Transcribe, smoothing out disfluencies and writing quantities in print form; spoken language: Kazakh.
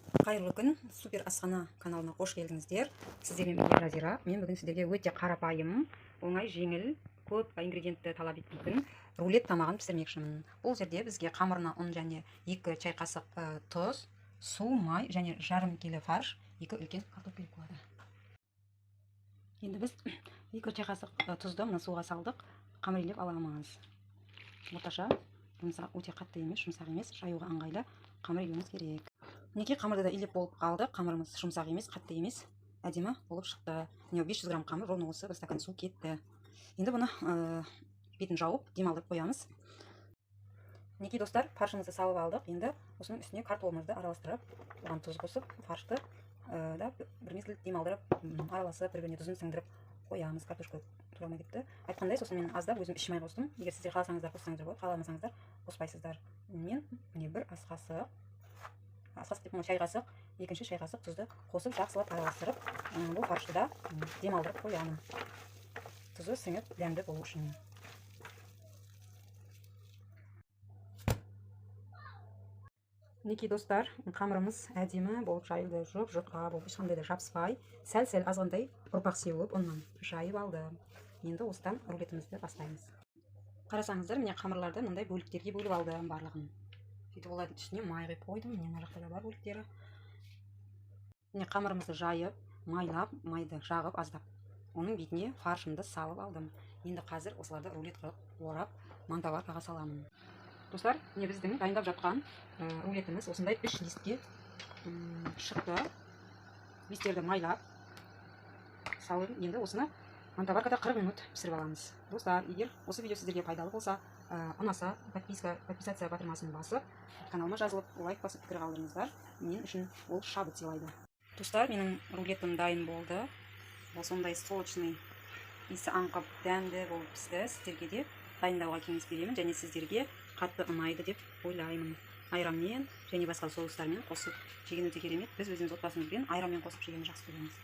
Қайырлы күн, супер асхана каналына қош келдіңіздер. Сіздермен бірге Жазира. Мен бүгін сіздерге өте қарапайым, оңай, жеңіл, көп ингредиентті талап етпейтін рулет тамағын пісірмекшімін. Бұл жерде бізге қамырына ұн және 2 чай қасық тұз, су, май және жарым келі фарш, 2 үлкен картоп керек болады. Енді біз 2 чай қасық тұзды мына суға салдық. Қамыр илеп аламыз. Орташа, өте қатты емес, жұмсақ емес, жаюға ыңғайлы қамыр илеуіміз керек. Мінекей қамырды да илеп болып қалды. Қамырымыз жұмсақ емес, қатты емес, әдемі болып шықты. Міне 500 грамм қамыр, ровно осы 1 стакан су кетті. Енді бұны бетін жауып, демалдырып қоямыз. Мінекей достар, фаршымызды салып алдық. Енді осының үстіне картоплымызды араластырып, оған тұз қосып, фаршты да бір мезгіл демалдырып, араласып, бір-біріне тұзын сіңдіріп қоямыз. Картошка турамай кетті. Айтқандай, сосын мен аздап өзім ішімай қостым. Егер сіздер қаласаңыздар қоссаңыздар болады, қаламасаңыздар қоспайсыздар. Мен міне бір ас қасық шай қасық, екінші шай қасық тұзды қосып жақсылап араластырып, бұл фаршты да демалдырып қоямын. Тұзы сіңіп дәмді болу үшін. Мінекей достар, қамырымыз әдемі болып жайылды, жұп-жұқа болып, ешқандай да жабыспай, сәл-сәл азғандай ұрпақ сеуіп, оннан жайып алды. Енді осыдан рулетімізді бастаймыз. Қарасаңыздар, міне қамырларды мындай бөліктерге бөліп алдым барлығын. Сөйтіп олардың үстіне май құйып қойдым. Міне мына жақта да бар бөліктері. Міне қамырымызды жайып, майлап, майды жағып аздап. Оның бетіне фаршымды салып алдым. Енді қазір осыларды рулет қылып орап, маңдаваркаға саламын. Достар, міне біздің дайындап жатқан рулетіміз осындай 3 листке шықты. Листтерді майлап салып, енді осыны маңдаваркада 40 минут пісіріп аламыз. Достар, егер осы видео сіздерге пайдалы болса, ұнаса, подписация батырмасын басып, каналыма жазылып, лайк басып пікір қалдырыңыздар. Мен үшін ол шабыт сыйлайды. Достар, менің рулетім дайын болды. Ол сондай сочный, иісі аңқып, дәмді болып пісті. Сіздерге де дайындауға кеңес беремін, және сіздерге қатты ұнайды деп ойлаймын. Айранмен және басқа соустармен қосып жеген өте керемет. Біз өзіміз отбасымызбен айранмен қосып жегенді жақсы көреміз.